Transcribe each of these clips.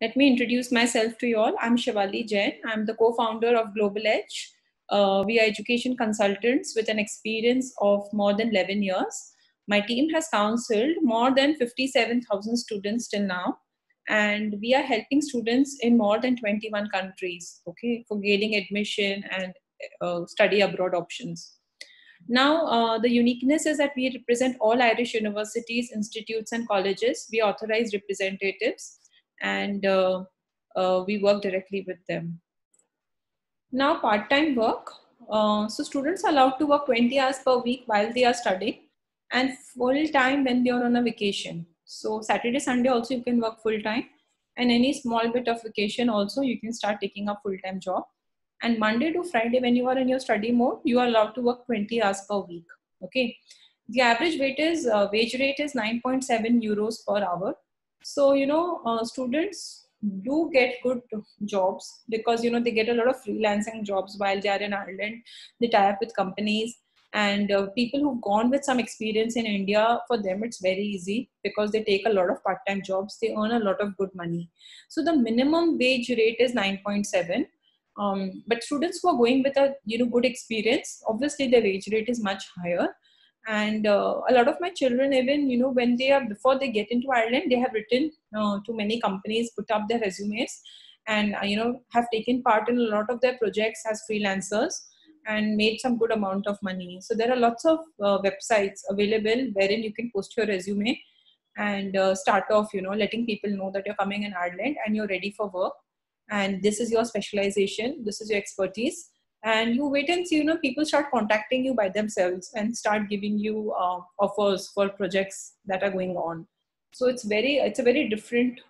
Let me introduce myself to you all. I'm Shivali Jain. I'm the co-founder of Global Edge. We are education consultants with an experience of more than 11 years. My team has counseled more than 57,000 students till now, and we are helping students in more than 21 countries, okay, for gaining admission and study abroad options. Now, the uniqueness is that we represent all Irish universities, institutes, and colleges. We are authorized representatives, and we work directly with them. Now, part-time work. So students are allowed to work 20 hours per week while they are studying, and full-time when they are on a vacation. So Saturday, Sunday also you can work full-time, and any small bit of vacation also you can start taking a full-time job. And Monday to Friday, when you are in your study mode, you are allowed to work 20 hours per week. Okay. The average wage rate is 9.7 euros per hour. So, students do get good jobs because, they get a lot of freelancing jobs while they are in Ireland. They tie up with companies, and people who've gone with some experience in India, for them, it's very easy because they take a lot of part-time jobs. They earn a lot of good money. So the minimum wage rate is 9.7. But students who are going with a good experience, obviously the wage rate is much higher. And a lot of my children, even when they are, before they get into Ireland, they have written to many companies, put up their resumes, and have taken part in a lot of their projects as freelancers and made some good amount of money. So there are lots of websites available wherein you can post your resume and start off letting people know that you're coming in Ireland and you're ready for work, and this is your specialization, this is your expertise. And you wait and see, people start contacting you by themselves and start giving you offers for projects that are going on. So it's a very different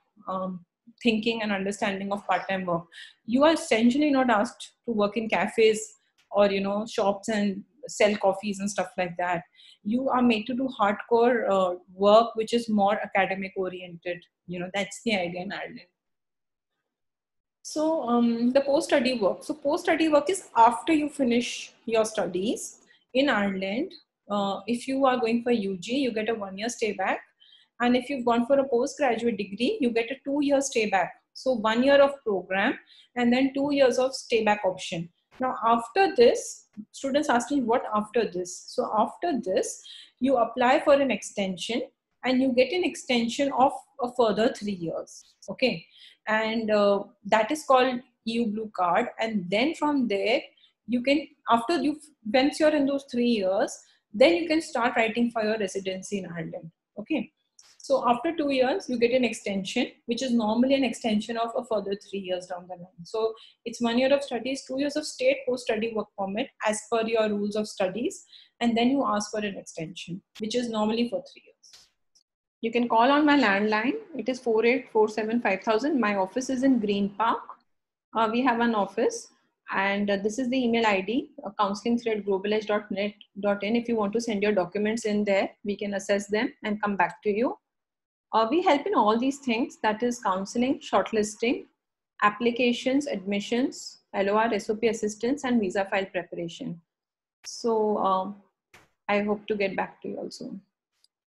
thinking and understanding of part-time work. You are essentially not asked to work in cafes or shops and sell coffees and stuff like that. You are made to do hardcore work which is more academic oriented. That's the idea in Ireland. So the post-study work. So post-study work is after you finish your studies in Ireland. If you are going for UG, you get a 1-year stay back. And if you've gone for a postgraduate degree, you get a 2-year stay back. So 1 year of program and then 2 years of stay back option. Now, after this, students ask me, what after this? So after this, you apply for an extension and you get an extension of a further 3 years. Okay. And that is called EU Blue Card. And then from there, you can, once you're in those 3 years, then you can start writing for your residency in Ireland. Okay. So after 2 years, you get an extension, which is normally an extension of a further 3 years down the line. So it's 1 year of studies, 2 years of state post-study work permit as per your rules of studies. And then you ask for an extension, which is normally for 3 years. You can call on my landline. It is 48475000. My office is in Green Park. We have an office. And this is the email ID, counseling@globaledge.net.in. If you want to send your documents in there, we can assess them and come back to you. We help in all these things, that is counseling, shortlisting, applications, admissions, LOR, SOP assistance, and visa file preparation. So I hope to get back to you also.